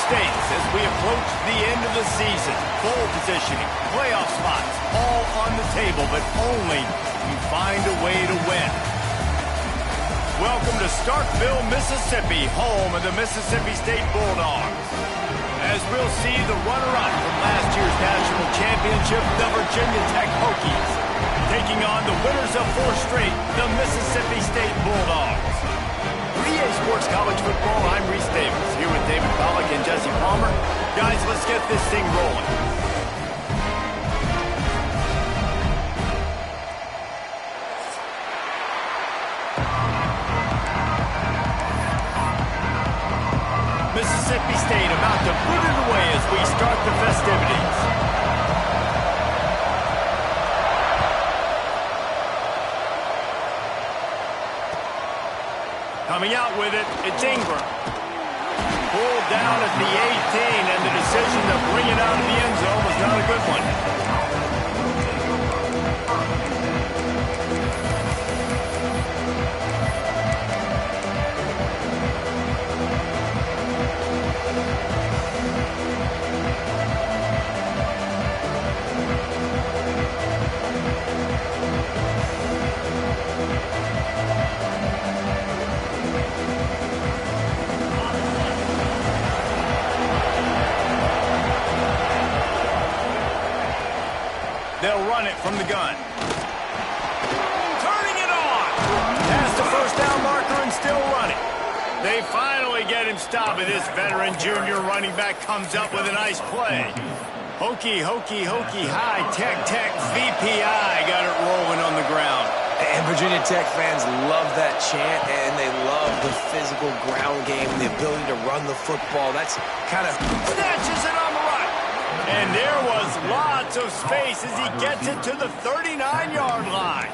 stakes as we approach the end of the season. Bowl positioning, playoff spots, all on the table, but only you find a way to win. Welcome to Starkville, Mississippi, home of the Mississippi State Bulldogs. As we'll see the runner-up from last year's national championship, the Virginia Tech Hokies, taking on the winners of 4 straight, the Mississippi State Bulldogs. For EA Sports College Football, I'm Reese Davis, here with David Pollack and Jesse Palmer. Guys, let's get this thing rolling. Mississippi State about to put it away as we start the festivities. Coming out with it, it's Ingram. Pulled down at the 18, and the decision to bring it out of the end zone was not a good one. They'll run it from the gun. Turning it on. Past the first down marker and still running. They finally get him stopped, and this veteran junior running back comes up with a nice play. Hokey, high, tech, VPI got it rolling on the ground. And Virginia Tech fans love that chant, and they love the physical ground game, the ability to run the football. That's kind of... Snatches it on the run. And there was lots of space as he gets it to the 39-yard line.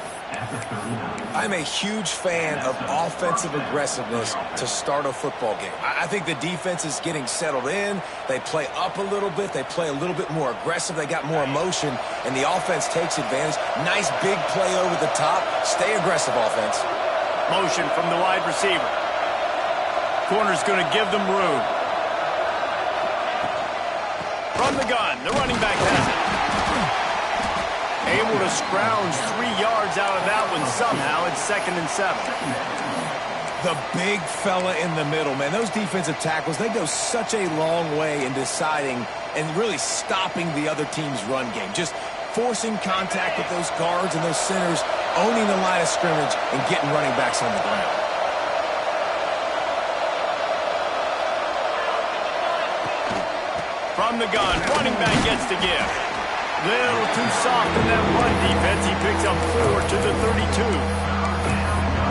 I'm a huge fan of offensive aggressiveness to start a football game. I think the defense is getting settled in. They play up a little bit. They play a little bit more aggressive. They got more emotion, and the offense takes advantage. Nice big play over the top. Stay aggressive, offense. Motion from the wide receiver. Corner's going to give them room. From the gun, the running back has it. Able to scrounge 3 yards out of that one somehow. It's 2nd and 7. The big fella in the middle, man. Those defensive tackles, they go such a long way in deciding and really stopping the other team's run game. Just forcing contact with those guards and those centers, owning the line of scrimmage and getting running backs on the ground. From the gun, running back gets the gift. Little too soft in that run defense. He picks up 4 to the 32.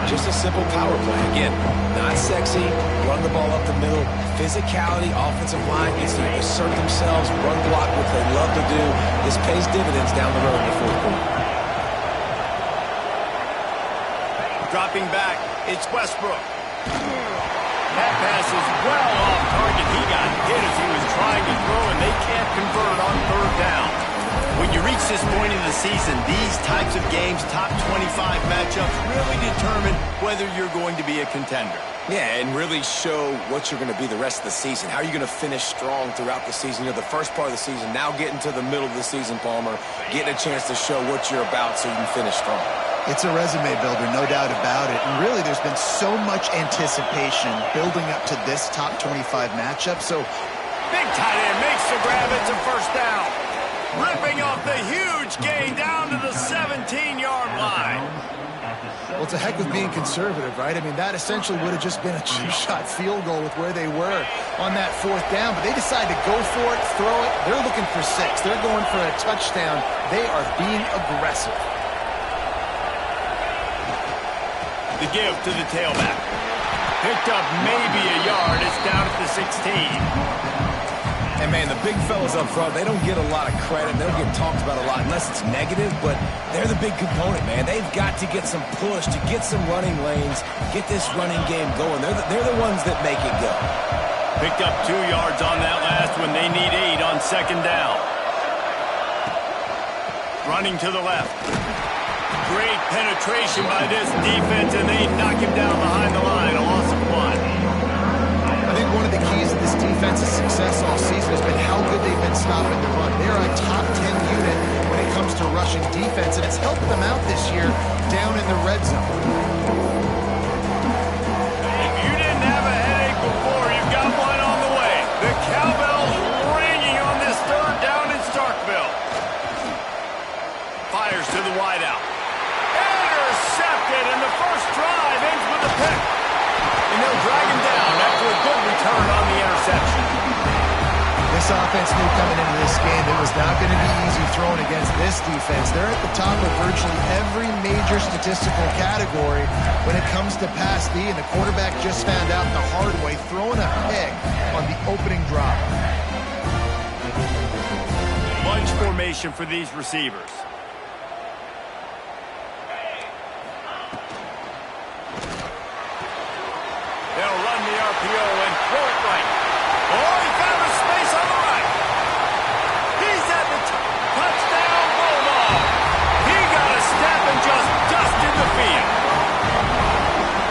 Just a simple power play. Again, not sexy, run the ball up the middle. Physicality, offensive line needs to assert themselves, run block, what they love to do. This pays dividends down the road in the 4th quarter. Dropping back, it's Westbrook. That pass is well off target. He got hit as he was trying to throw, and they can't convert on 3rd down. When you reach this point in the season, these types of games, top 25 matchups, really determine whether you're going to be a contender. Yeah, and really show what you're going to be the rest of the season. How are you going to finish strong throughout the season? You know, the first part of the season, now getting to the middle of the season, Palmer, getting a chance to show what you're about so you can finish strong. It's a resume builder, no doubt about it. And really, there's been so much anticipation building up to this top 25 matchup. So, big tight end makes the grab. It's a 1st down. Ripping off the huge gain down to the 17-yard line. well, it's a heck of being conservative, right? I mean, that essentially would have just been a 2-shot field goal with where they were on that 4th down. But they decided to go for it, throw it. They're looking for 6. They're going for a touchdown. They are being aggressive. The give to the tailback. Picked up maybe a yard. It's down at the 16. And, man, the big fellas up front, they don't get a lot of credit. They don't get talked about a lot unless it's negative, but they're the big component, man. They've got to get some push, to get some running lanes, get this running game going. They're the ones that make it go. Picked up 2 yards on that last one. They need 8 on 2nd down. Running to the left. Great penetration by this defense, and they knock him down behind the line. A loss of 1. I think one of the keys to this defense's success all season has been how good they've been stopping the run. They're a top 10 unit when it comes to rushing defense, and it's helped them out this year down in the red zone. If you didn't have a headache before, you've got one on the way. The cowbell's ringing on this third down in Starkville. Fires to the wideout. Intercepted, and the first drive ends with a pick. And they'll drag him down after a good return on the interception. This offense knew coming into this game it was not going to be easy throwing against this defense. They're at the top of virtually every major statistical category when it comes to pass D, and the quarterback just found out the hard way, throwing a pick on the opening drop. Bunch formation for these receivers. They'll run the RPO and throw it right. Oh, he found a space on the right. He's at the touchdown Bulldog. He got a step and just dusted the field.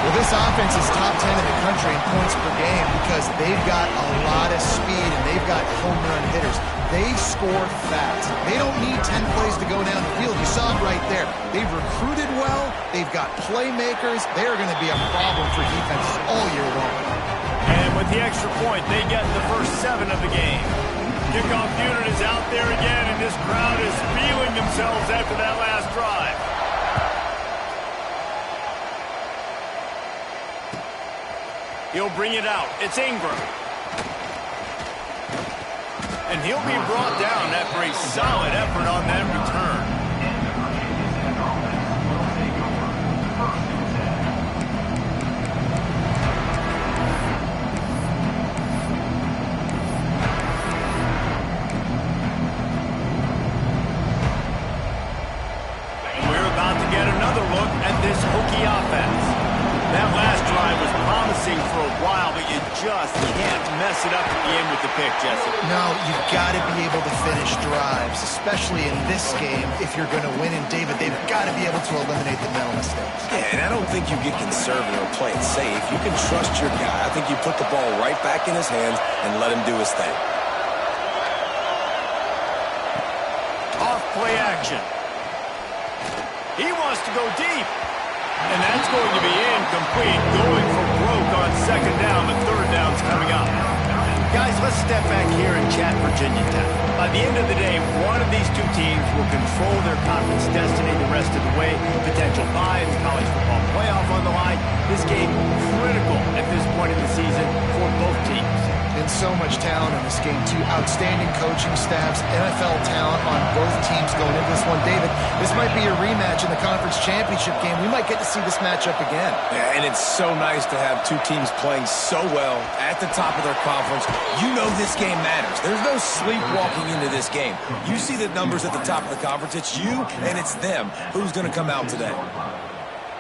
Well, this offense is top 10 in the country in points per game because they've got a lot of speed and they've got home run hitters. They score fast. They don't need 10 plays to go down the field. You saw it right there. They've recruited well. They've got playmakers. They're going to be a problem for defenses all year long. And with the extra point, they get the first 7 of the game. Kickoff unit is out there again, and this crowd is feeling themselves after that last drive. He'll bring it out. It's Ingram. And he'll be brought down after a solid effort on that return. We're about to get another look at this Hokie offense. That last drive was promising for a while, but you just can't mess it up at the end with the pick, Jesse. No, you've got to be able to finish drives, especially in this game if you're going to win. And, David, they've got to be able to eliminate the mental mistakes. Yeah, and I don't think you get conservative or play it safe. You can trust your guy. I think you put the ball right back in his hands and let him do his thing. Off play action. He wants to go deep. And that's going to be incomplete, going for broke on second down. The third down's coming up. Guys, let's step back here and chat Virginia Tech. By the end of the day, one of these two teams will control their conference destiny the rest of the way. Potential bye in the college football playoff on the line. This game critical at this point in the season for both teams. And so much talent in this game, too. Outstanding coaching staffs, NFL talent on both teams going into this one. David, this might be a rematch in the conference championship game. We might get to see this matchup again. Yeah, and it's so nice to have two teams playing so well at the top of their conference. You know this game matters. There's no sleepwalking into this game. You see the numbers at the top of the conference. It's you and it's them. Who's going to come out today?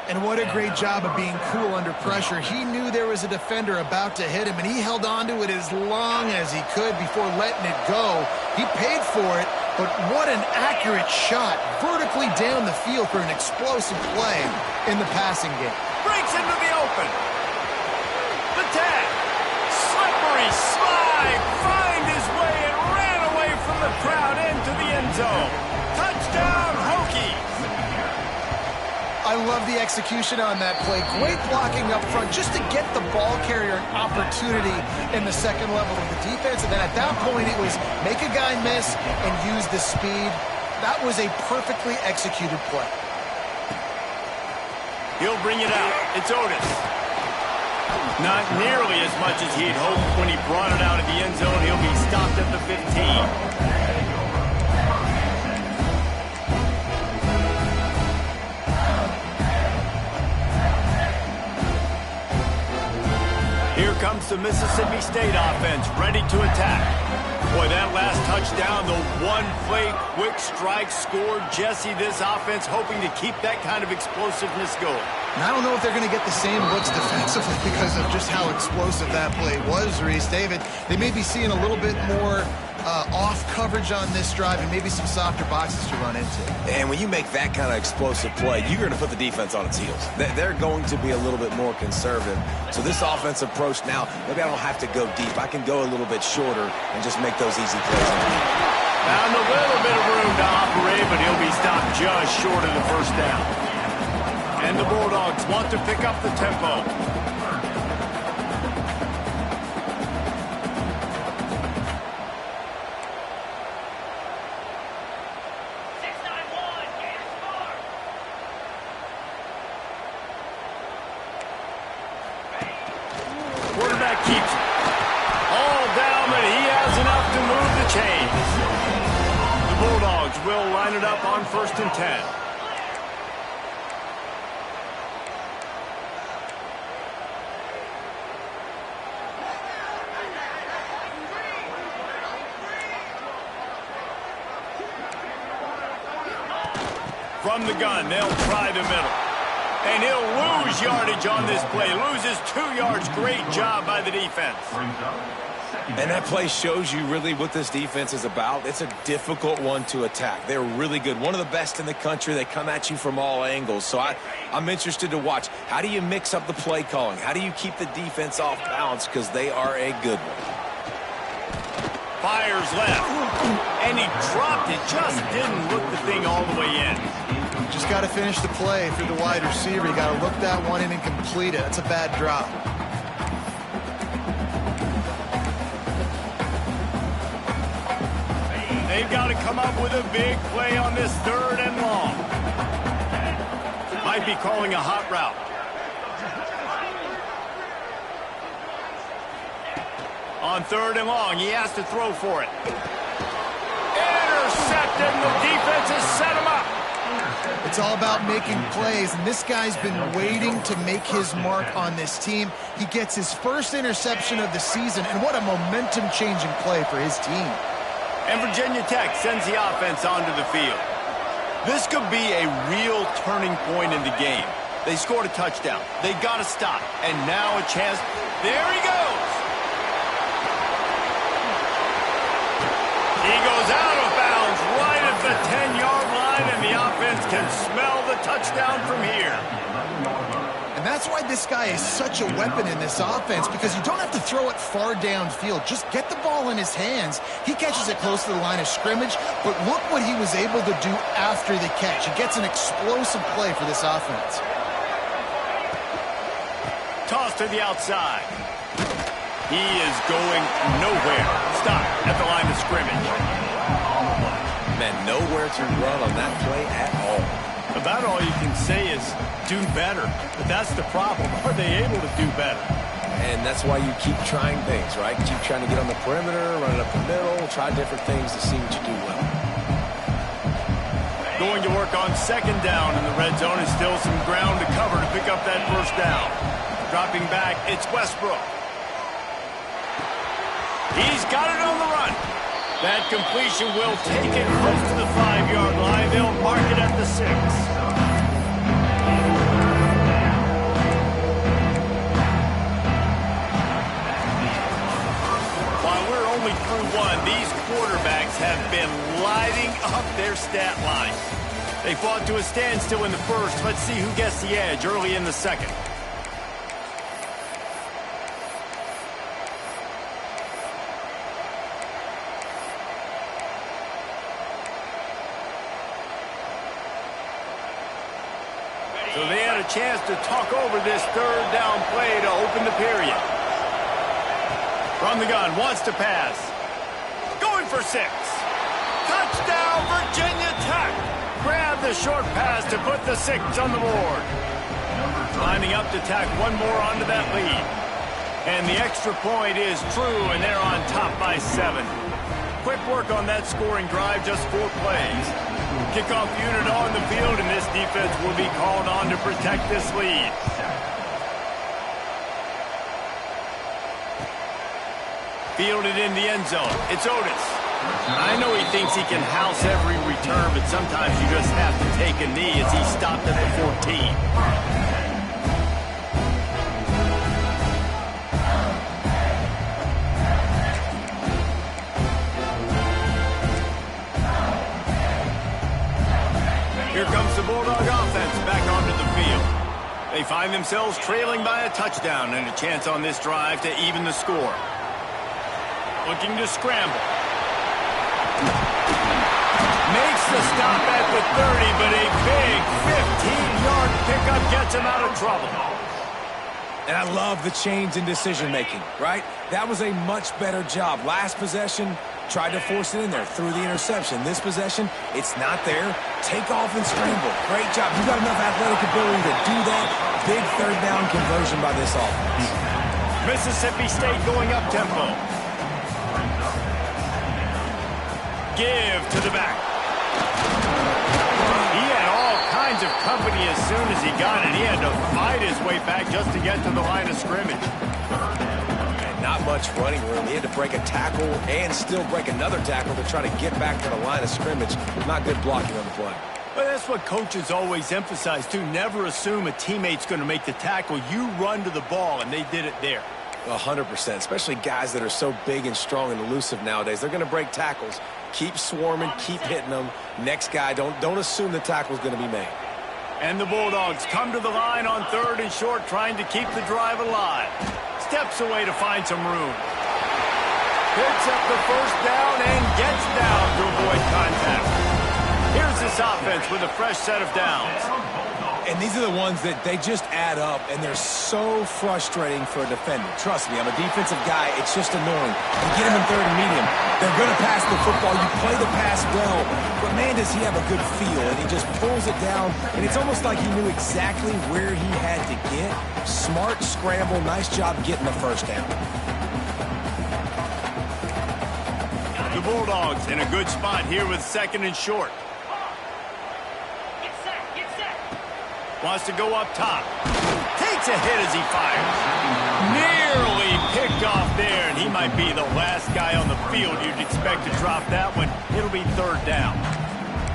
And what a great job of being cool under pressure. He knew there was a defender about to hit him, and he held on to it as long as he could before letting it go. He paid for it, but what an accurate shot vertically down the field for an explosive play in the passing game. Breaks into the open. The tag. Slippery slide. Find his way and ran away from the crowd into the end zone. Touchdown, Hokies. I love the execution on that play. Great blocking up front just to get the ball carrier an opportunity in the second level of the defense. And then at that point, it was make a guy miss and use the speed. That was a perfectly executed play. He'll bring it out. It's Otis. Not nearly as much as he'd hoped when he brought it out of the end zone. He'll be stopped at the 15. Here comes the Mississippi State offense, ready to attack. Boy, that last touchdown, the one-play quick strike scored. Jesse, this offense hoping to keep that kind of explosiveness going. And I don't know if they're going to get the same looks defensively because of just how explosive that play was, Reese. David, they may be seeing a little bit more off coverage on this drive and maybe some softer boxes to run into. And when you make that kind of explosive play, you're going to put the defense on its heels. They're going to be a little bit more conservative. So this offensive approach now, maybe I don't have to go deep. I can go a little bit shorter and just make those easy plays. Found a little bit of room to operate, but he'll be stopped just short of the first down. And the Bulldogs want to pick up the tempo. Quarterback keeps it. All down, but he has enough to move the chains. The Bulldogs will line it up on 1st and 10. From the gun, they'll try the middle. And he'll lose yardage on this play. Loses 2 yards. Great job by the defense. And that play shows you really what this defense is about. It's a difficult one to attack. They're really good. One of the best in the country. They come at you from all angles. So I'm interested to watch. How do you mix up the play calling? How do you keep the defense off balance? Because they are a good one. Fires left. And he dropped it. Just didn't look the thing all the way in. Just got to finish the play for the wide receiver. You got to look that one in and complete it. That's a bad drop. They've got to come up with a big play on this 3rd and long. Might be calling a hot route. On 3rd and long, he has to throw for it. Intercepted, and the defense has set him up. It's all about making plays, and this guy's been waiting to make his mark on this team. He gets his first interception of the season, and what a momentum-changing play for his team. And Virginia Tech sends the offense onto the field. This could be a real turning point in the game. They scored a touchdown. They got to stop. And now a chance. There he goes. He goes out of bounds right at the 10-yard line, and the offense can smell the touchdown from here. And that's why this guy is such a weapon in this offense, because you don't have to throw it far downfield. Just get the ball in his hands. He catches it close to the line of scrimmage, but look what he was able to do after the catch. He gets an explosive play for this offense. Toss to the outside. He is going nowhere. Stop at the line of scrimmage. Man, nowhere to run on that play at all. About all you can say is do better. But that's the problem. Are they able to do better? And that's why you keep trying things, right? Keep trying to get on the perimeter, run it up the middle, try different things to see what you do well. Going to work on 2nd down in the red zone, and still some ground to cover to pick up that 1st down. Dropping back, it's Westbrook. He's got it on the run. That completion will take it close to the 5-yard line. They'll mark it at the 6. While we're only through 1, these quarterbacks have been lighting up their stat line. They fought to a standstill in the 1st. Let's see who gets the edge early in the 2nd. So they had a chance to talk over this 3rd down play to open the period. From the gun, wants to pass. Going for 6. Touchdown, Virginia Tech. Grab the short pass to put the 6 on the board. Lining up to tack one more onto that lead. And the extra point is true, and they're on top by 7. Quick work on that scoring drive, just 4 plays. Kickoff unit on the field, and this defense will be called on to protect this lead. Fielded in the end zone. It's Otis. I know he thinks he can house every return, but sometimes you just have to take a knee as he stopped at the 14. Bulldog offense back onto the field. They find themselves trailing by a touchdown and a chance on this drive to even the score. Looking to scramble. Makes the stop at the 30, but a big 15-yard pickup gets him out of trouble. And I love the change in decision-making, right? That was a much better job. Last possession, tried to force it in there through the interception. This possession, it's not there. Take off and scramble. Great job. You got enough athletic ability to do that. Big third down conversion by this offense. Mississippi State going up-tempo. Give to the back. He had all kinds of company as soon as he got it. He had to fight his way back just to get to the line of scrimmage. And not much running room. He had to break a tackle and still break another tackle to try to get back to the line of scrimmage. Not good blocking on the play. Well, that's what coaches always emphasize, too. Never assume a teammate's going to make the tackle. You run to the ball, and they did it there. 100%, especially guys that are so big and strong and elusive nowadays. They're going to break tackles. Keep swarming, keep hitting them. Next guy, don't assume the tackle's going to be made. And the Bulldogs come to the line on 3rd and short, trying to keep the drive alive. Steps away to find some room. Picks up the first down and gets down to avoid contact. Here's this offense with a fresh set of downs. And these are the ones that they just add up, and they're so frustrating for a defender. Trust me, I'm a defensive guy. It's just annoying. You get him in 3rd and medium. They're going to pass the football. You play the pass well. But, man, does he have a good feel. And he just pulls it down. And it's almost like he knew exactly where he had to get. Smart scramble. Nice job getting the first down. The Bulldogs in a good spot here with 2nd and short. Wants to go up top. Takes a hit as he fires. Nearly picked off there, and he might be the last guy on the field you'd expect to drop that one. It'll be 3rd down.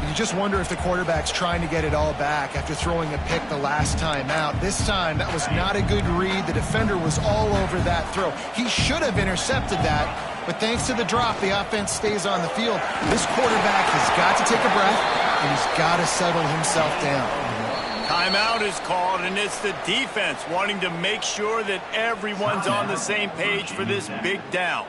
You just wonder if the quarterback's trying to get it all back after throwing a pick the last time out. This time, that was not a good read. The defender was all over that throw. He should have intercepted that, but thanks to the drop, the offense stays on the field. This quarterback has got to take a breath, and he's got to settle himself down. Timeout is called, and it's the defense wanting to make sure that everyone's on the same page for this big down.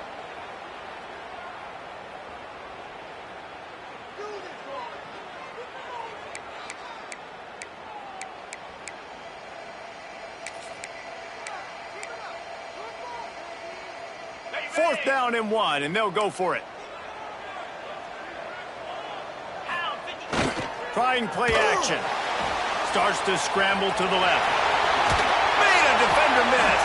Fourth down and 1, and they'll go for it. Trying play action. Starts to scramble to the left. Made a defender miss.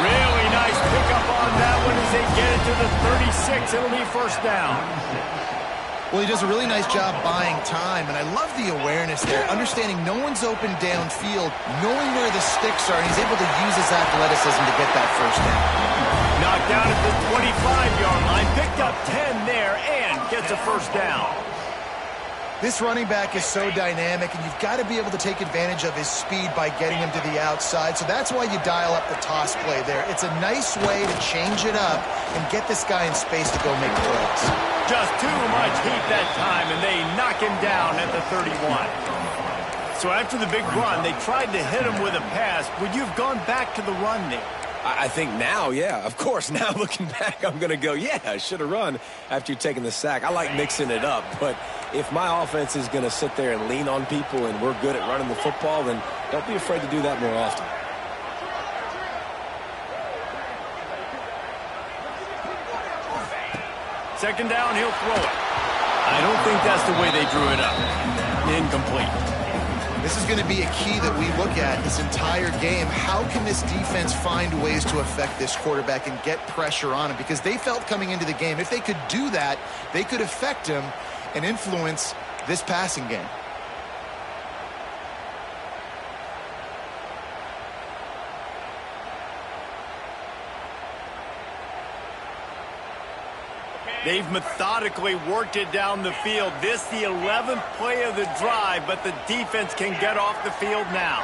Really nice pickup on that one as they get it to the 36. It'll be 1st down. Well, he does a really nice job buying time, and I love the awareness there, understanding no one's open downfield, knowing where the sticks are, and he's able to use his athleticism to get that 1st down. Knocked down at the 25-yard line, picked up 10 there, and gets a 1st down. This running back is so dynamic, and you've got to be able to take advantage of his speed by getting him to the outside. So that's why you dial up the toss play there. It's a nice way to change it up and get this guy in space to go make plays. Just too much heat that time, and they knock him down at the 31. So after the big run, they tried to hit him with a pass. Would you have gone back to the run there? I think now, yeah. Of course, now looking back, I'm going to go, yeah, I should have run after taking the sack. I like mixing it up, but if my offense is going to sit there and lean on people and we're good at running the football, then don't be afraid to do that more often. Second down, he'll throw it. I don't think that's the way they drew it up. Incomplete. This is going to be a key that we look at this entire game. How can this defense find ways to affect this quarterback and get pressure on him? Because they felt coming into the game, if they could do that, they could affect him and influence this passing game. They've methodically worked it down the field. This the 11th play of the drive, but the defense can get off the field now.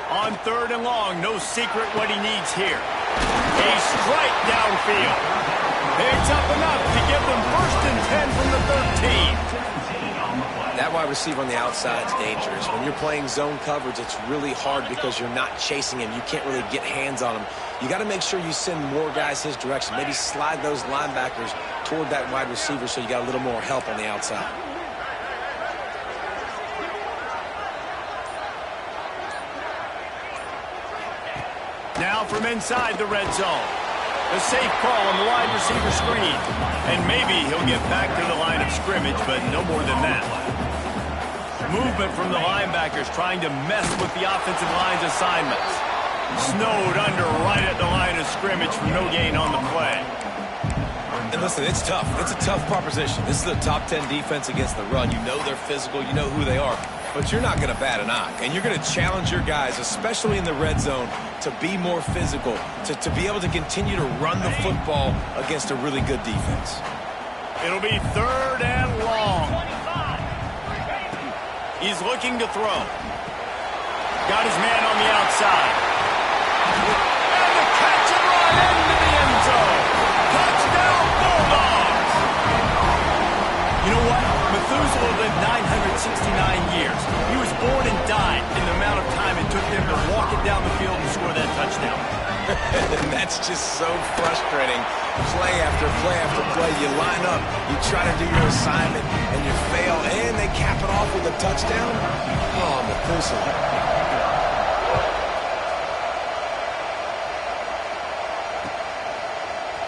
On 3rd and long, no secret what he needs here. A strike downfield. Picks up enough to give them 1st and 10 from the 13. That wide wide receiver on the outside is dangerous. When you're playing zone coverage, it's really hard because you're not chasing him. You can't really get hands on him. You got to make sure you send more guys his direction. Maybe slide those linebackers toward that wide receiver so you got a little more help on the outside. Now from inside the red zone. A safe call on the wide receiver screen. And maybe he'll get back to the line of scrimmage, but no more than that. Movement from the linebackers trying to mess with the offensive line's assignments. Snowed under right at the line of scrimmage for no gain on the play. And listen, it's tough. It's a tough proposition. This is a top 10 defense against the run. You know they're physical. You know who they are. But you're not going to bat an eye. And you're going to challenge your guys, especially in the red zone, to be more physical, to be able to continue to run the football against a really good defense. It'll be 3rd and long. He's looking to throw. Got his man on the outside. And the catch and run into the end zone. Touchdown, Bulldogs! You know what? Methuselah lived 969 years. He was born and died in the amount of time it took them to walk it down the field and score that touchdown. And that's just so frustrating. Play after play after play. You line up, you try to do your assignment, and you fail, and they cap it off with a touchdown. Oh, Methuselah.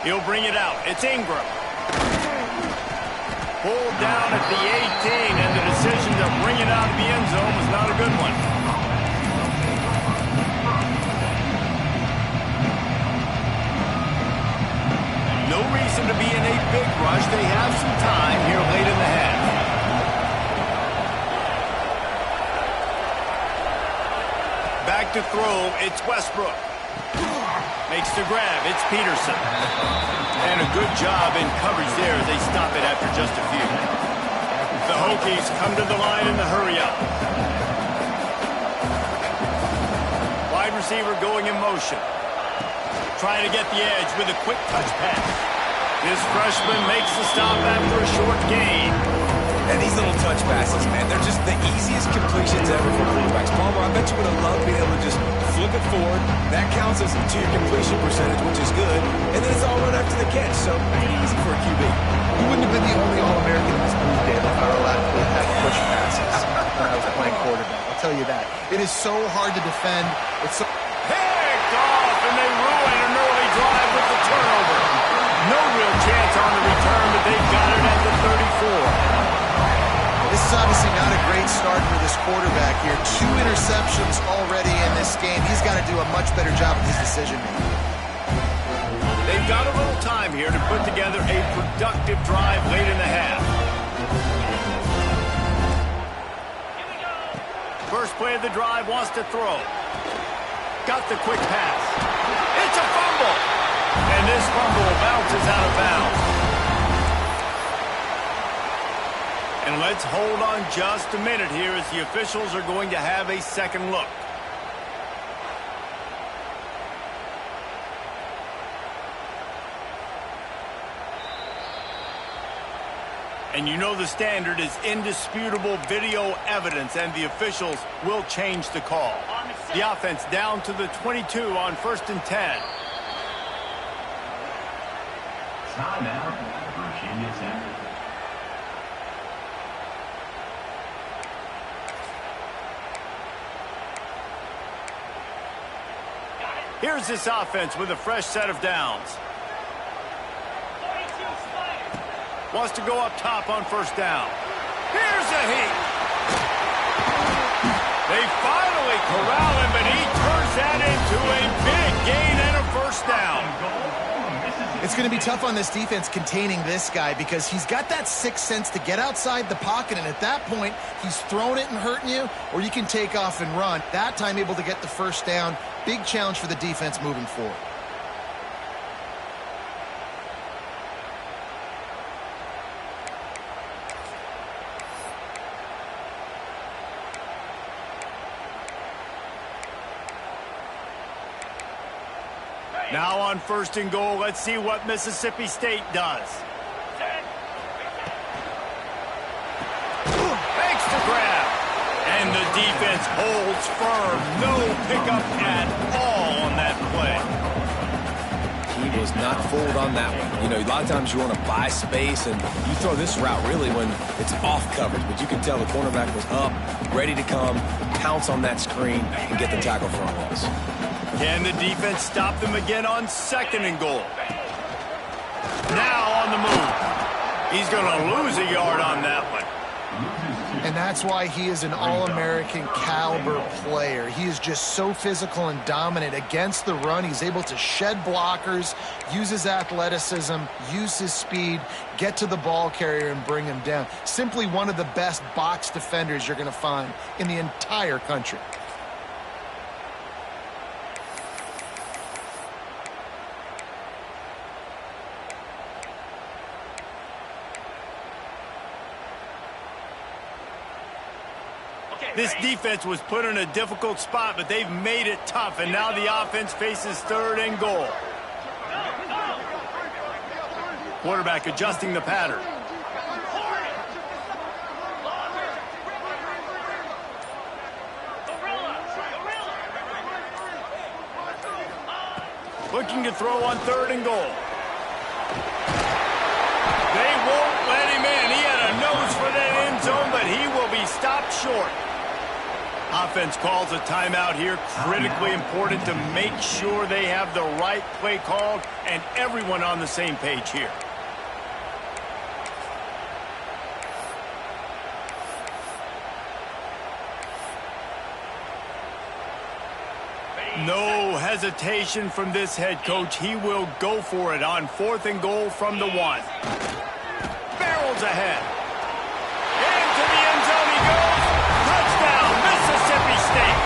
He'll bring it out. It's Ingram. Pulled down at the 18, and the decision to bring it out of the end zone was not a good one. No reason to be in a big rush. They have some time here late in the half. Back to throw. It's Westbrook. Makes the grab. It's Peterson. And a good job in coverage there as they stop it after just a few. The Hokies come to the line in the hurry-up. Wide receiver going in motion. Trying to get the edge with a quick touch pass. This freshman makes the stop after a short gain. And these little touch passes, man, they're just the easiest completions ever for quarterbacks. Palmer, I bet you would have loved being able to just flip it forward. That counts as to your completion percentage, which is good. And then it's all run after the catch, so pretty easy for a QB. You wouldn't have been the only All-American in this movie, Dave, if I were allowed to have push passes when I was playing quarterback. I'll tell you that. It is so hard to defend. It's so... Picked off, and they ruin an early drive with the turnover. No real chance on the return, but they've got it at the 34. This is obviously not a great start for this quarterback here. 2 interceptions already in this game. He's got to do a much better job of his decision-making. They've got a little time here to put together a productive drive late in the half. First play of the drive, wants to throw. Got the quick pass. It's a fumble! And this fumble bounces out of bounds. And let's hold on just a minute here as the officials are going to have a second look. And you know the standard is indisputable video evidence, and the officials will change the call. The offense down to the 22 on 1st and 10. Timeout, Virginia Tech. Here's this offense with a fresh set of downs. Wants to go up top on 1st down. Here's a heat. They finally corral him, but he turns that into a big gain and a 1st down. It's going to be tough on this defense containing this guy because he's got that sixth sense to get outside the pocket, and at that point, he's throwing it and hurting you, or you can take off and run. That time able to get the 1st down. Big challenge for the defense moving forward. Now on 1st and goal, let's see what Mississippi State does. Makes the grab. defense holds firm. No pickup at all on that play. He was not fooled on that one. You know, a lot of times you want to buy space, and you throw this route really when it's off coverage. But you can tell the cornerback was up, ready to come, pounce on that screen, and get the tackle for a loss. Can the defense stop them again on 2nd and goal? Now on the move. He's going to lose a yard on that one. And that's why he is an All-American caliber player. He is just so physical and dominant against the run. He's able to shed blockers, use his athleticism, use his speed, get to the ball carrier and bring him down. Simply one of the best box defenders you're going to find in the entire country. This defense was put in a difficult spot, but they've made it tough, and now the offense faces 3rd and goal. Quarterback adjusting the pattern. Looking to throw on 3rd and goal. They won't let him in. He had a nose for that end zone, but he will be stopped short. Offense calls a timeout here. Critically important to make sure they have the right play called and everyone on the same page here. No hesitation from this head coach. He will go for it on 4th and goal from the 1. Barrels ahead. Into the end zone he goes. Touchdown, Mississippi State.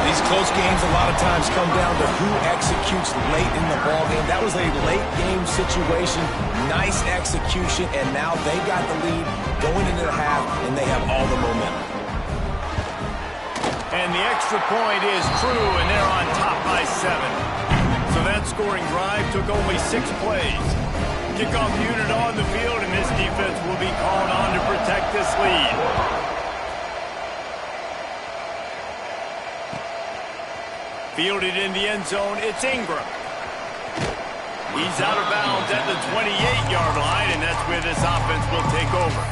These close games a lot of times come down to who executes late in the ballgame. That was a late game situation. Nice execution, and now they got the lead going into the half, and they have all the momentum. And the extra point is true, and they're on top by 7. So that scoring drive took only 6 plays. Kickoff unit on the field, and this defense will be called on to protect this lead. Fielded in the end zone, it's Ingram. He's out of bounds at the 28-yard line, and that's where this offense will take over.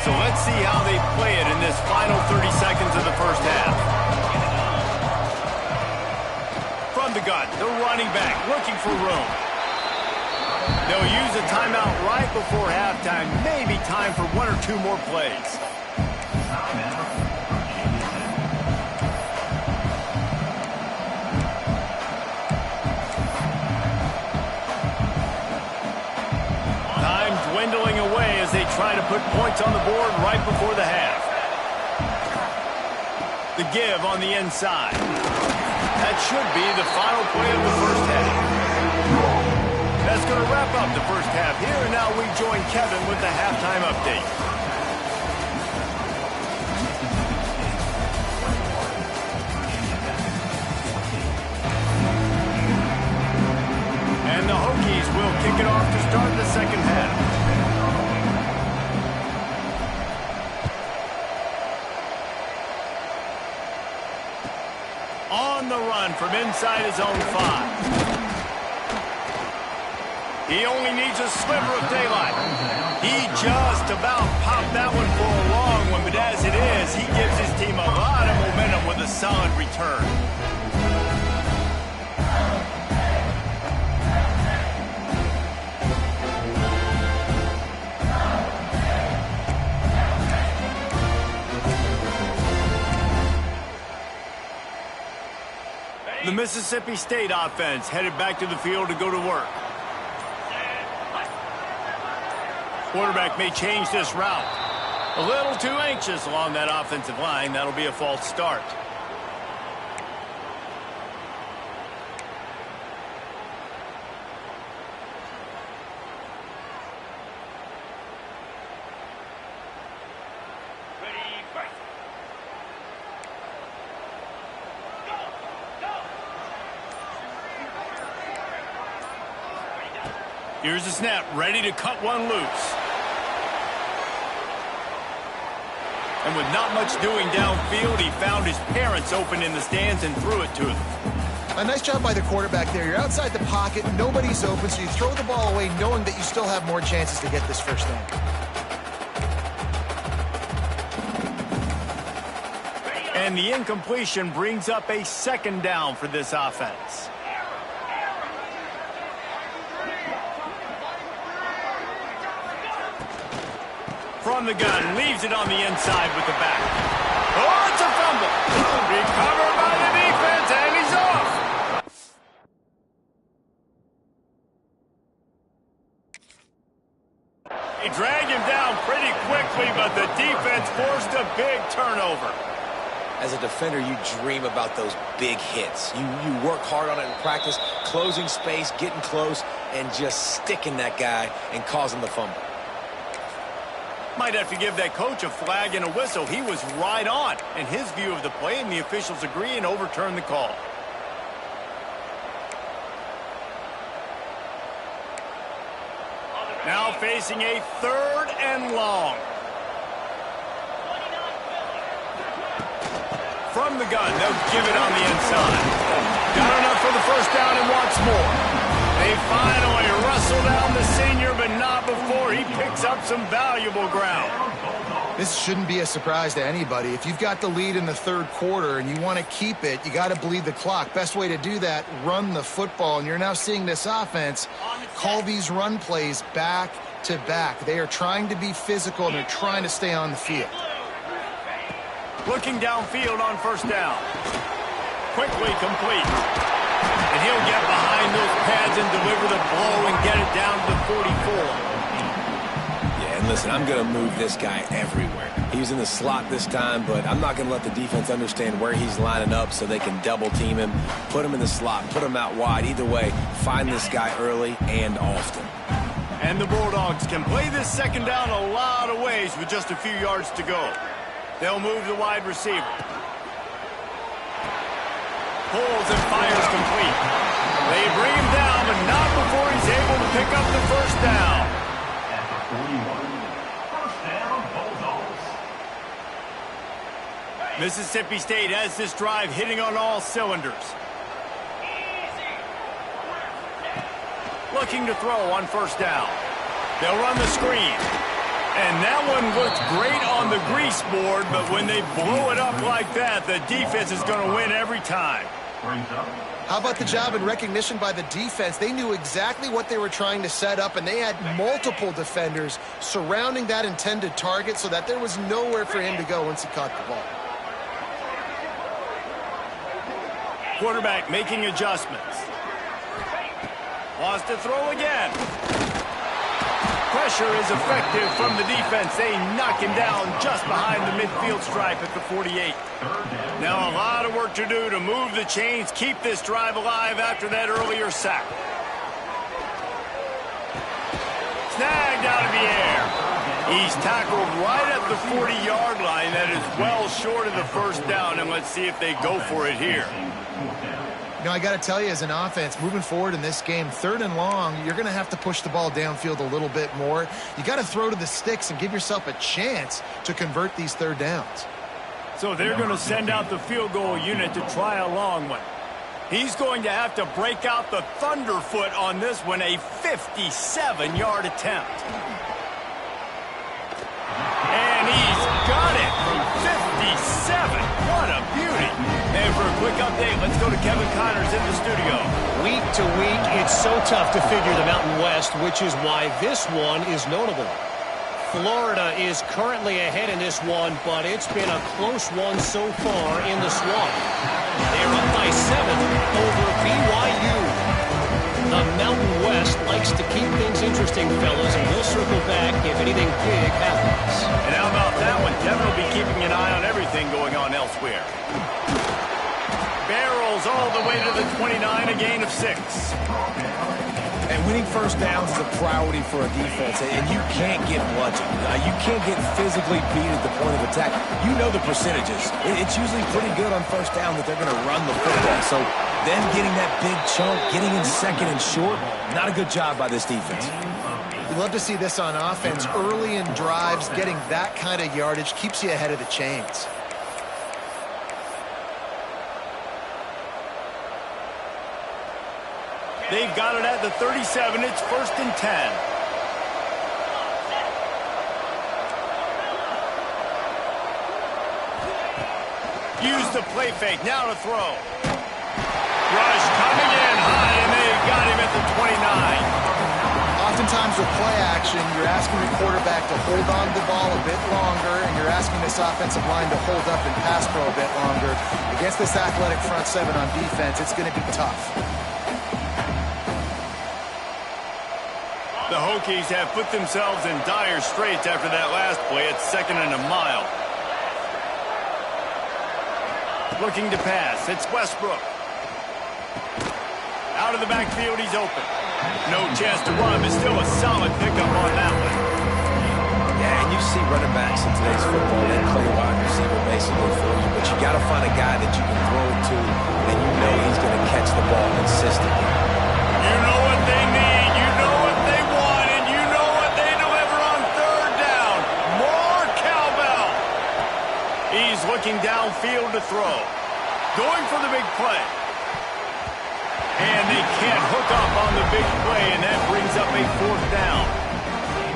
So let's see how they play it in this final 30 seconds of the first half. From the gun, the running back looking for room. They'll use a timeout right before halftime. Maybe time for 1 or 2 more plays. Time dwindling away as they try to put points on the board right before the half. The give on the inside. That should be the final play of the first half. That's going to wrap up the first half here, and now we join Kevin with the halftime update. And the Hokies will kick it off to start the second half. On the run from inside his own 5. He only needs a sliver of daylight. He just about popped that one for a long one, but as it is, he gives his team a lot of momentum with a solid return. The Mississippi State offense headed back to the field to go to work. Quarterback may change this route. A little too anxious along that offensive line. That'll be a false start. Here's the snap, ready to cut one loose. And with not much doing downfield, he found his parents open in the stands and threw it to them. A nice job by the quarterback there. You're outside the pocket, nobody's open, so you throw the ball away knowing that you still have more chances to get this first down. And the incompletion brings up a second down for this offense. From the gun, leaves it on the inside with the back. Oh, it's a fumble. Recovered by the defense, and he's off. He dragged him down pretty quickly, but the defense forced a big turnover. As a defender, you dream about those big hits. You work hard on it in practice, closing space, getting close, and just sticking that guy and causing the fumble. Might have to give that coach a flag and a whistle. He was right on in his view of the play, and the officials agree and overturn the call. Now facing a 3rd and long. From the gun, they'll give it on the inside. Got enough for the first down and wants more. They finally wrestle down the senior, but not before he picks up some valuable ground. This shouldn't be a surprise to anybody. If you've got the lead in the 3rd quarter and you want to keep it, you got to bleed the clock. Best way to do that, run the football. And you're now seeing this offense call these run plays back to back. They are trying to be physical and they're trying to stay on the field. Looking downfield on first down. Quickly complete. And he'll get behind those pads and deliver the blow and get it down to the 44. Yeah, and listen, I'm going to move this guy everywhere. He was in the slot this time, but I'm not going to let the defense understand where he's lining up so they can double team him, put him in the slot, put him out wide. Either way, find this guy early and often. And the Bulldogs can play this second down a lot of ways with just a few yards to go. They'll move the wide receiver. Pulls and fires complete. They bring him down, but not before he's able to pick up the first down. At the 41, first down, Bulldogs. Mississippi State has this drive hitting on all cylinders. Looking to throw on first down. They'll run the screen. And that one looked great on the grease board, but when they blow it up like that, the defense is going to win every time. How about the job and recognition by the defense? They knew exactly what they were trying to set up, and they had multiple defenders surrounding that intended target so that there was nowhere for him to go once he caught the ball. Quarterback making adjustments. Wants to throw again. Pressure is effective from the defense. They knock him down just behind the midfield stripe at the 48. Now a lot of work to do to move the chains, keep this drive alive after that earlier sack. Snagged out of the air. He's tackled right at the 40-yard line. That is well short of the first down, and let's see if they go for it here. You know, I got to tell you, as an offense, moving forward in this game, 3rd and long, you're going to have to push the ball downfield a little bit more. You got to throw to the sticks and give yourself a chance to convert these 3rd downs. So they're going to send out the field goal unit to try a long one. He's going to have to break out the thunderfoot on this one, a 57-yard attempt. And he's got it from 57. What a beauty. And for a quick update, let's go to Kevin Connors in the studio. Week to week, it's so tough to figure the Mountain West, which is why this one is notable. Florida is currently ahead in this one, but it's been a close one so far in the Swamp. They're up by 7 over BYU. The Mountain West likes to keep things interesting, fellas, and we'll circle back if anything big happens. And how about that one? Kevin will be keeping an eye on everything going on elsewhere. Barrels all the way to the 29, a gain of 6. And winning first downs is a priority for a defense, and you can't get bludgeoned. You can't get physically beat at the point of attack. You know the percentages. It's usually pretty good on first down that they're going to run the football. So then getting that big chunk, getting in second and short, not a good job by this defense. You love to see this on offense. Early in drives, getting that kind of yardage keeps you ahead of the chains. They've got it at the 37. It's 1st and 10. Use the play fake. Now to throw. Rush coming in high, and they got him at the 29. Oftentimes with play action, you're asking the quarterback to hold on to the ball a bit longer, and you're asking this offensive line to hold up and pass pro a bit longer. Against this athletic front seven on defense, it's going to be tough. The Hokies have put themselves in dire straits after that last play. It's 2nd and a mile. Looking to pass. It's Westbrook. Out of the backfield, he's open. No chance to run, but still a solid pickup on that one. Yeah, and you see running backs in today's football, they play wide receiver basically for you, but you got to find a guy that you can throw it to, and you know he's going to catch the ball consistently. You know what they need, you know what they want, and you know what they deliver on 3rd down. More cowbell. He's looking downfield to throw. Going for the big play. And they can't hook up on the big play, and that brings up a 4th down.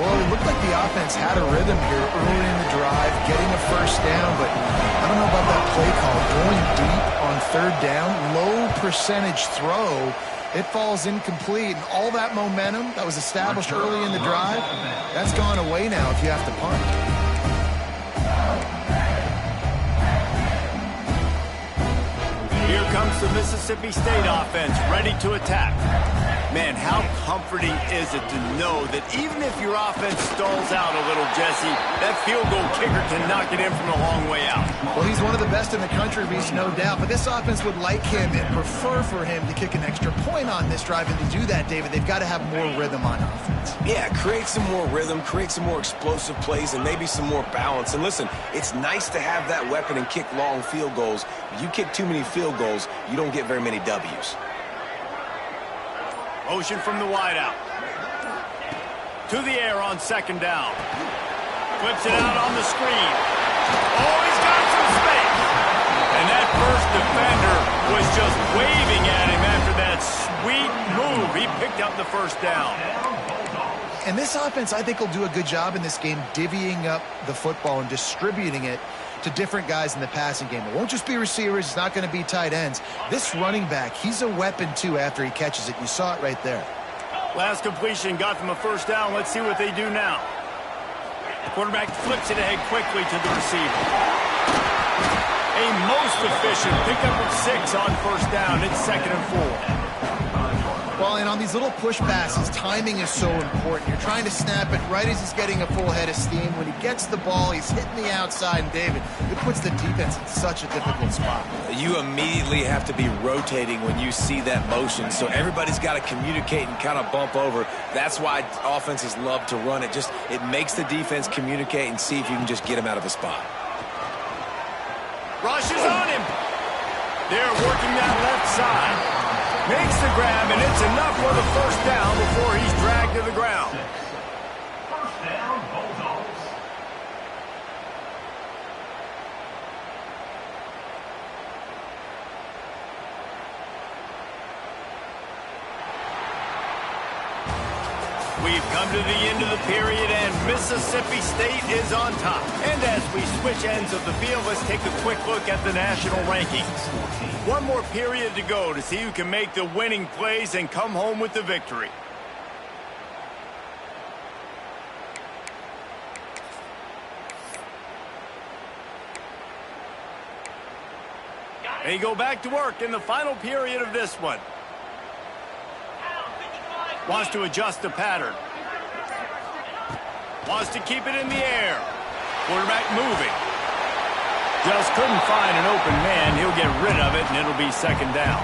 Well, it looked like the offense had a rhythm here early in the drive, getting a first down, but I don't know about that play call. Going deep on 3rd down, low percentage throw, it falls incomplete, and all that momentum that was established early in the drive, that's gone away now if you have to punt. Here comes the Mississippi State offense, ready to attack. Man, how comforting is it to know that even if your offense stalls out a little, Jesse, that field goal kicker can knock it in from a long way out. Well, he's one of the best in the country, Reese, no doubt. But this offense would like him and prefer for him to kick an extra point on this drive. And to do that, David, they've got to have more rhythm on offense. Yeah, create some more rhythm, create some more explosive plays, and maybe some more balance. And listen, it's nice to have that weapon and kick long field goals. You kick too many field goals, you don't get very many W's. Motion from the wideout. To the air on 2nd down. Flips it out on the screen. Oh, he's got some space. And that first defender was just waving at him after that sweet move. He picked up the 1st down. And this offense, I think, will do a good job in this game divvying up the football and distributing it to different guys in the passing game. It won't just be receivers. It's not going to be tight ends. This running back, he's a weapon, too, after he catches it. You saw it right there. Last completion got them a 1st down. Let's see what they do now. The quarterback flips it ahead quickly to the receiver. A most efficient pickup of 6 on 1st down. It's 2nd and 4. Well, and on these little push passes, timing is so important. You're trying to snap it right as he's getting a full head of steam. When he gets the ball, he's hitting the outside. And, David, it puts the defense in such a difficult spot. You immediately have to be rotating when you see that motion. So everybody's got to communicate and kind of bump over. That's why offenses love to run it. It makes the defense communicate and see if you can just get him out of a spot. Rush is on him. They're working that left side. Makes the grab, and it's enough for the 1st down before he's dragged to the ground. 1st down, Bulldogs. We've come to the end of the period, and Mississippi State is on top. And as we switch ends of the field, let's take a quick look at the national rankings. One more period to go to see who can make the winning plays and come home with the victory. They go back to work in the final period of this one. Wants to adjust the pattern. Wants to keep it in the air. Quarterback moving. Just couldn't find an open man. He'll get rid of it, and it'll be 2nd down.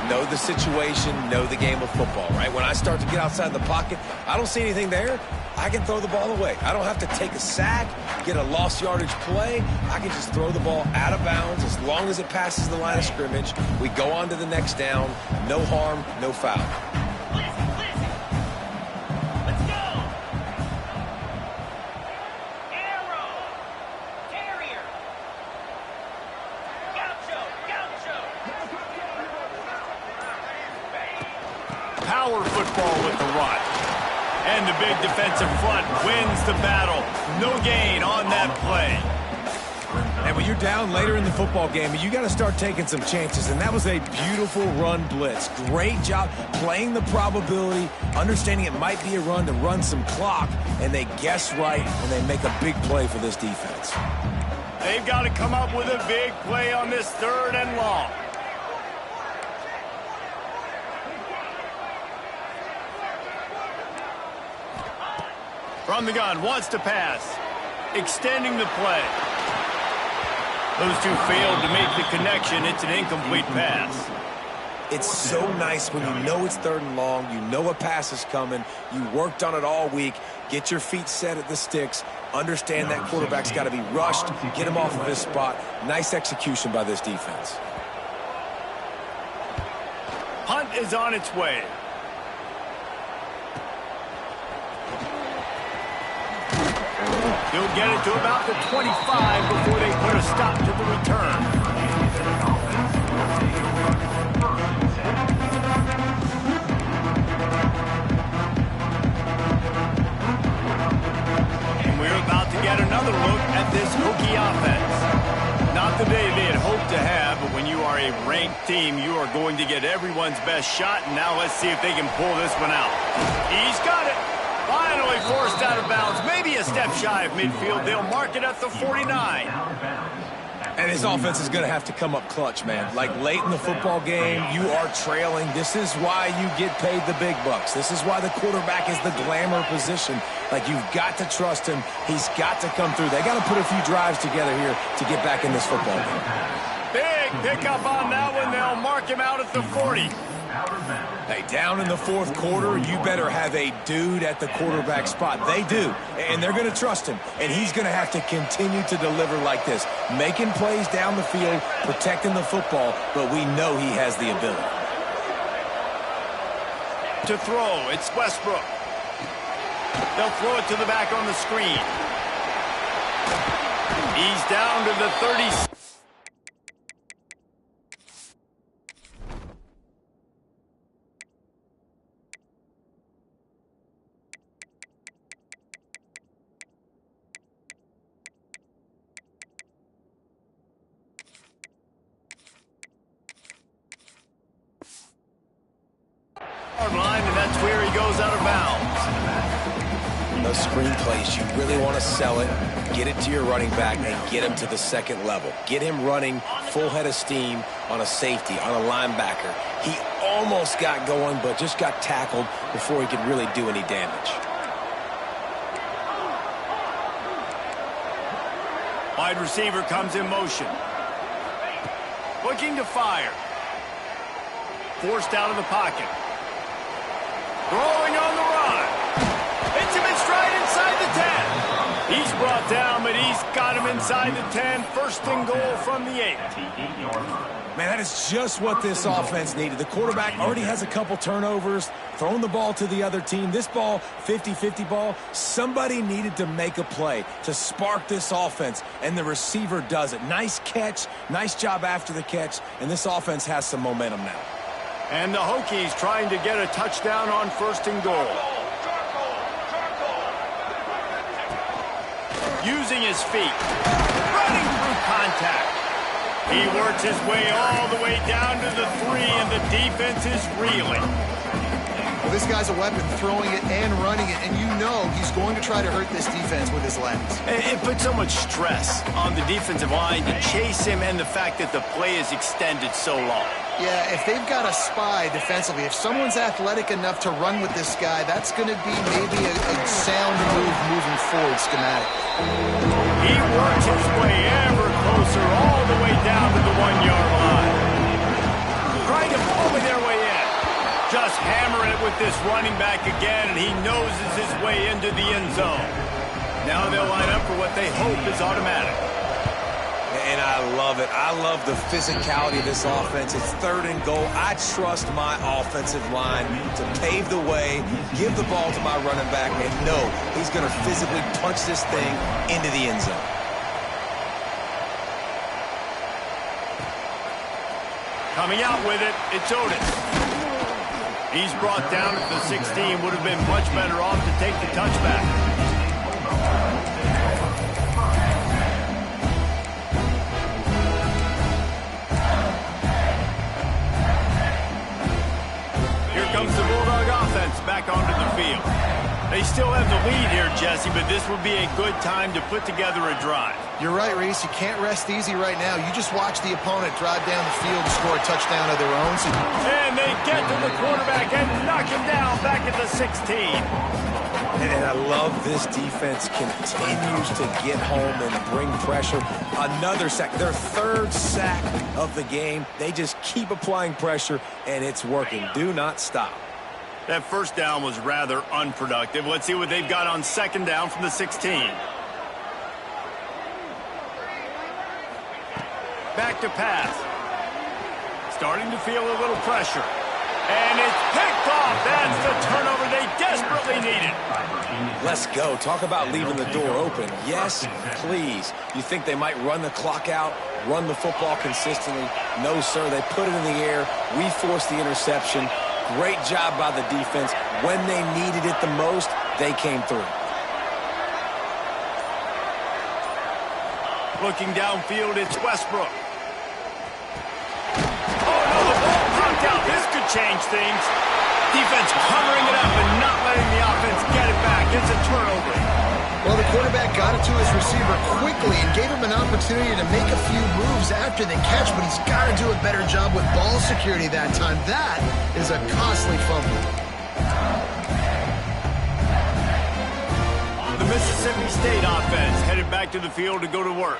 know the situation, know the game of football, right? When I start to get outside the pocket, I don't see anything there, I can throw the ball away. I don't have to take a sack, get a lost yardage play. I can just throw the ball out of bounds as long as it passes the line of scrimmage. We go on to the next down. No harm, no foul. Power football with the run. And the big defensive front wins the battle. No gain on that play. And when you're down later in the football game, you got to start taking some chances. And that was a beautiful run blitz. Great job playing the probability, understanding it might be a run to run some clock. And they guess right, and they make a big play for this defense. They've got to come up with a big play on this 3rd and long. From the gun, wants to pass. Extending the play. Those two failed to make the connection. It's an incomplete pass. It's so nice when you know it's 3rd and long, you know a pass is coming, you worked on it all week, get your feet set at the sticks, understand that quarterback's got to be rushed, get him off of his spot. Nice execution by this defense. Punt is on its way. He'll get it to about the 25 before they put a stop to the return. And we're about to get another look at this Hokie offense. Not the day they had hoped to have, but when you are a ranked team, you are going to get everyone's best shot. And now let's see if they can pull this one out. He's got it. Finally forced out of bounds. Maybe a step shy of midfield. They'll mark it at the 49. And his offense is going to have to come up clutch, man. Like late in the football game, you are trailing. This is why you get paid the big bucks. This is why the quarterback is the glamour position. Like, you've got to trust him. He's got to come through. They got to put a few drives together here to get back in this football game. Big pickup on that one. They'll mark him out at the 40. Hey, down in the 4th quarter, you better have a dude at the quarterback spot. They do, and they're going to trust him, and he's going to have to continue to deliver like this, making plays down the field, protecting the football, but we know he has the ability. To throw, it's Westbrook. They'll throw it to the back on the screen. He's down to the 30. Line, and that's where he goes out of bounds. Those screen plays, you really want to sell it, get it to your running back, and get him to the 2nd level. Get him running full head of steam on a safety, on a linebacker. He almost got going, but just got tackled before he could really do any damage. Wide receiver comes in motion. Looking to fire. Forced out of the pocket. Throwing on the run. Hits him in stride inside the 10. He's brought down, but he's got him inside the 10. 1st and goal from the 8. Man, that is just what this offense needed. The quarterback already has a couple turnovers, throwing the ball to the other team. This ball, 50-50 ball, somebody needed to make a play to spark this offense, and the receiver does it. Nice catch, nice job after the catch, and this offense has some momentum now. And the Hokies trying to get a touchdown on 1st and goal. Using his feet. Running through contact. He works his way all the way down to the 3, and the defense is reeling. Well, this guy's a weapon, throwing it and running it, and you know he's going to try to hurt this defense with his legs. It puts so much stress on the defensive line to chase him, and the fact that the play is extended so long. Yeah, if they've got a spy defensively, if someone's athletic enough to run with this guy, that's going to be maybe a sound move moving forward schematic. He works his way ever closer all the way down to the 1-yard line. Trying to pull me there Just hammer it with this running back again, and he noses his way into the end zone. Now they'll line up for what they hope is automatic. And I love it. I love the physicality of this offense. It's 3rd and goal. I trust my offensive line to pave the way, give the ball to my running back, and know he's going to physically punch this thing into the end zone. Coming out with it, it's Otis. He's brought down at the 16. Would have been much better off to take the touchback. Comes the Bulldog offense back onto the field. They still have the lead here, Jesse, but this would be a good time to put together a drive. You're right, Reese. You can't rest easy right now. You just watch the opponent drive down the field to score a touchdown of their own. And they get to the quarterback and knock him down back at the 16. And I love this defense continues to get home and bring pressure. Another sack, their 3rd sack of the game. They just keep applying pressure, and it's working. Do not stop. That first down was rather unproductive. Let's see what they've got on 2nd down from the 16. Back to pass. Starting to feel a little pressure. And it's picked off. That's the turnover they desperately needed. Let's go. Talk about leaving the door open. Yes, please. You think they might run the clock out, run the football consistently? No, sir. They put it in the air. We forced the interception. Great job by the defense. When they needed it the most, they came through. Looking downfield, it's Westbrook. Oh, no, the ball popped out. This could change things. Defense covering it up and not letting the offense get it back. It's a turnover. Well, the quarterback got it to his receiver quickly and gave him an opportunity to make a few moves after the catch, but he's got to do a better job with ball security that time. That is a costly fumble. The Mississippi State offense headed back to the field to go to work.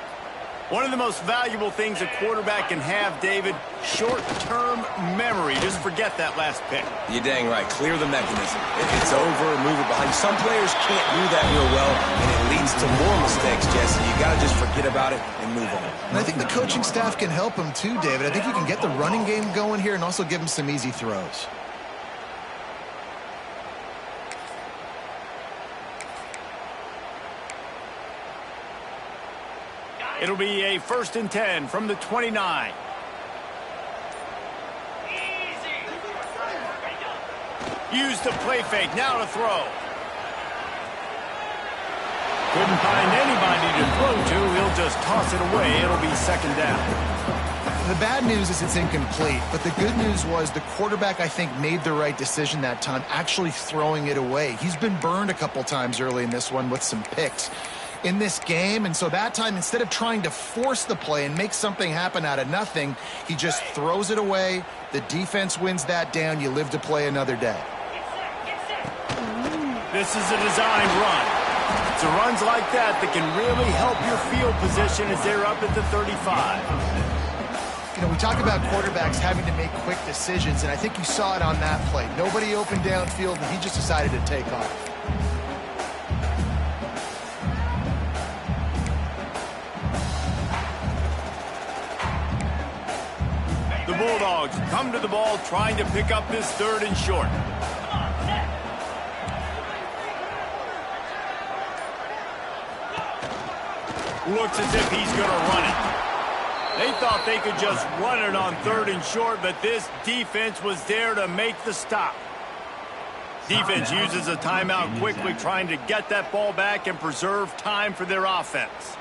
One of the most valuable things a quarterback can have, David, short-term memory. Just forget that last pick. You're dang right. Clear the mechanism. If it's over, move it behind. Some players can't do that real well, and it leads to more mistakes, Jesse. You got to just forget about it and move on. And I think the coaching staff can help him too, David. I think you can get the running game going here and also give him some easy throws. It'll be a 1st and 10 from the 29. Use the play fake. Now to throw. Couldn't find anybody to throw to. He'll just toss it away. It'll be 2nd down. The bad news is it's incomplete, but the good news was the quarterback, I think, made the right decision that time, actually throwing it away. He's been burned a couple times early in this one with some picks in this game, and so that time, instead of trying to force the play and make something happen out of nothing, he just throws it away. The defense wins that down. You live to play another day. This is a designed run. It's a runs like that that can really help your field position as they're up at the 35. You know, we talk about quarterbacks having to make quick decisions, and I think you saw it on that play. Nobody opened downfield, and he just decided to take off. The Bulldogs come to the ball trying to pick up this 3rd and short. Looks as if he's going to run it. They thought they could just run it on 3rd and short, but this defense was there to make the stop. Defense uses a timeout quickly, trying to get that ball back and preserve time for their offense.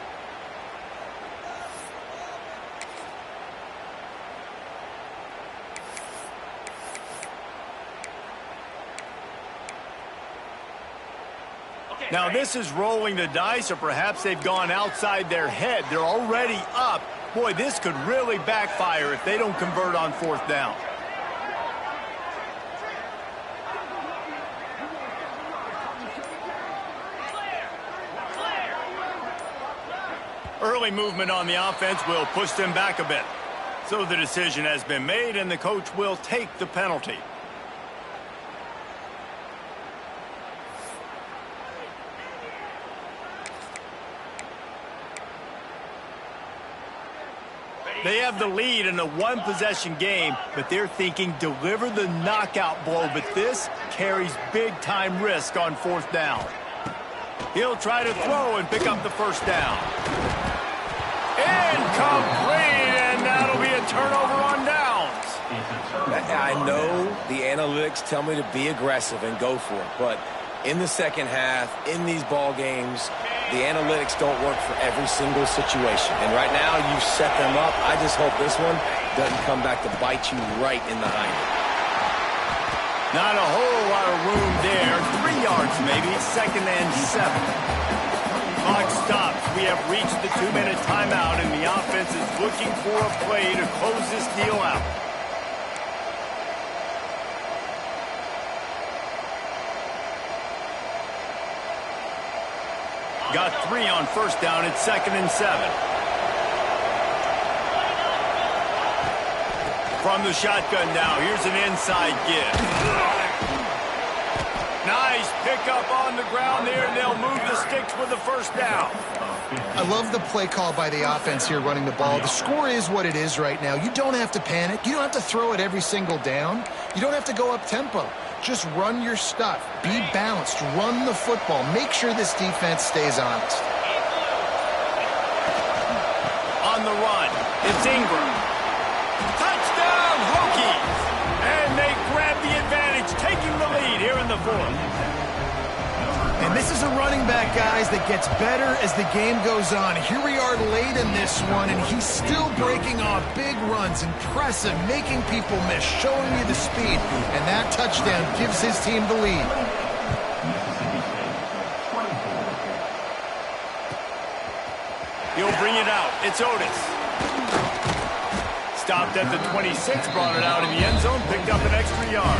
Now, this is rolling the dice, or perhaps they've gone outside their head. They're already up. Boy, this could really backfire if they don't convert on 4th down. Early movement on the offense will push them back a bit. So the decision has been made, and the coach will take the penalty. They have the lead in a one-possession game, but they're thinking deliver the knockout blow, but this carries big-time risk on fourth down. He'll try to throw and pick up the first down. Incomplete, and that'll be a turnover on downs. I know the analytics tell me to be aggressive and go for it, but in the second half, in these ball games, the analytics don't work for every single situation. And right now, you set them up. I just hope this one doesn't come back to bite you right in the hind. Not a whole lot of room there. 3 yards maybe, 2nd and 7. Clock stops. We have reached the 2-minute timeout, and the offense is looking for a play to close this deal out. Got 3 on first down. It's 2nd and 7. From the shotgun now, here's an inside give. Nice pickup on the ground there, and they'll move the sticks with the first down. I love the play call by the offense here running the ball. The score is what it is right now. You don't have to panic. You don't have to throw it every single down. You don't have to go up tempo. Just run your stuff. Be balanced. Run the football. Make sure this defense stays honest. On the run, it's Ingram. Touchdown, Hokies! And they grab the advantage, taking the lead here in the fourth. And this is a running back, guys, that gets better as the game goes on. Here we are late in this one, and he's still breaking off big runs. Impressive, making people miss, showing you the speed. And that touchdown gives his team the lead. He'll bring it out. It's Otis. Stopped at the 26, brought it out in the end zone, picked up an extra yard.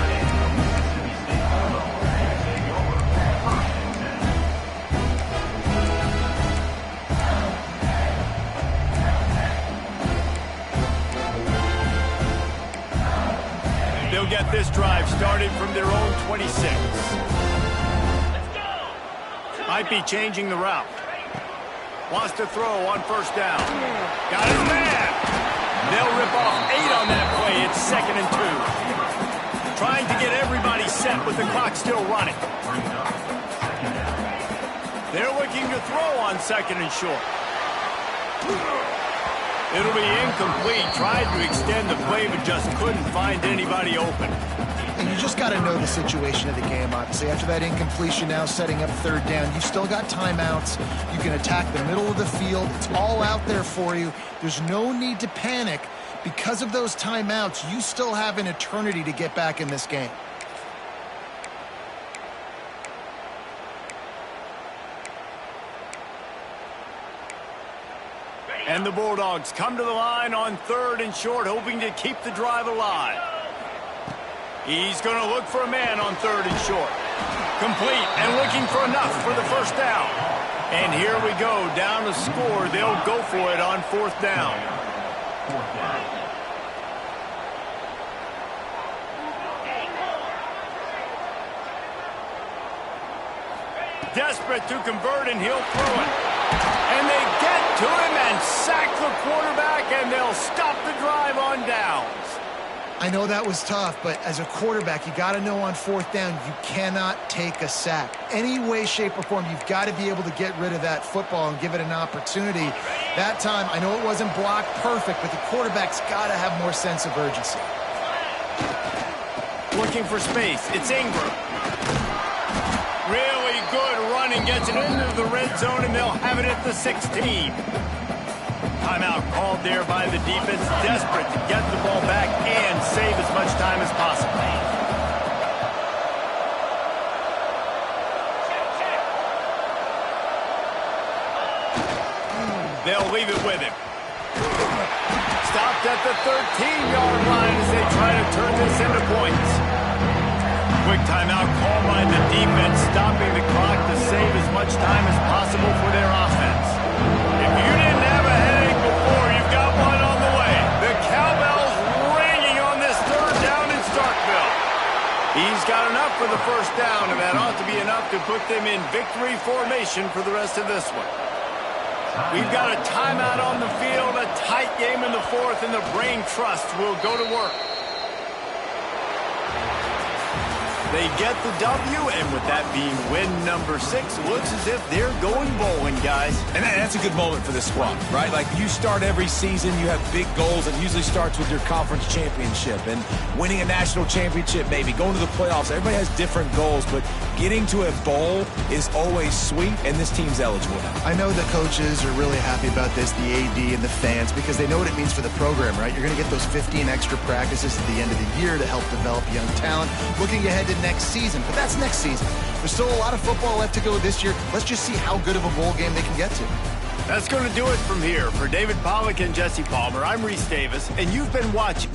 They'll get this drive started from their own 26. Might be changing the route. Wants to throw on first down. Got his man. They'll rip off 8 on that play. It's 2nd and 2. Trying to get everybody set with the clock still running. They're looking to throw on 2nd and short. It'll be incomplete. Tried to extend the play, but just couldn't find anybody open. And you just got to know the situation of the game, obviously. After that incompletion, now setting up third down, you still got timeouts. You can attack the middle of the field. It's all out there for you. There's no need to panic. Because of those timeouts, you still have an eternity to get back in this game. And the Bulldogs come to the line on 3rd and short, hoping to keep the drive alive. He's going to look for a man on 3rd and short. Complete and looking for enough for the first down. And here we go, down to score. They'll go for it on 4th down. Desperate to convert, and he'll throw it. And they get to him and sack the quarterback, and they'll stop the drive on downs. I know that was tough, but as a quarterback, you got to know on 4th down, you cannot take a sack. Any way, shape, or form, you've got to be able to get rid of that football and give it an opportunity. That time, I know it wasn't blocked perfect, but the quarterback's got to have more sense of urgency. Looking for space. It's Ingram. Really good running, gets it into the red zone, and they'll have it at the 16. Timeout called there by the defense, desperate to get the ball back and save as much time as possible. They'll leave it with him. Stopped at the 13-yard line as they try to turn this into points. Quick timeout called by the defense, stopping the clock to save as much time as possible for their offense. If you didn't have a headache before, you've got one on the way. The cowbell's ringing on this 3rd down in Starkville. He's got enough for the first down, and that ought to be enough to put them in victory formation for the rest of this one. We've got a timeout on the field, a tight game in the fourth, and the Brain Trust will go to work. They get the W, and with that being win number 6, looks as if they're going bowling, guys. And that's a good moment for this squad, right? Like, you start every season, you have big goals. It usually starts with your conference championship and winning a national championship, maybe going to the playoffs. Everybody has different goals, but getting to a bowl is always sweet, and this team's eligible now. I know the coaches are really happy about this, the AD and the fans, because they know what it means for the program, right? You're going to get those 15 extra practices at the end of the year to help develop young talent. Looking ahead to next season, but that's next season. There's still a lot of football left to go this year. Let's just see how good of a bowl game they can get to. That's going to do it from here. For David Pollack and Jesse Palmer, I'm Reese Davis, and you've been watching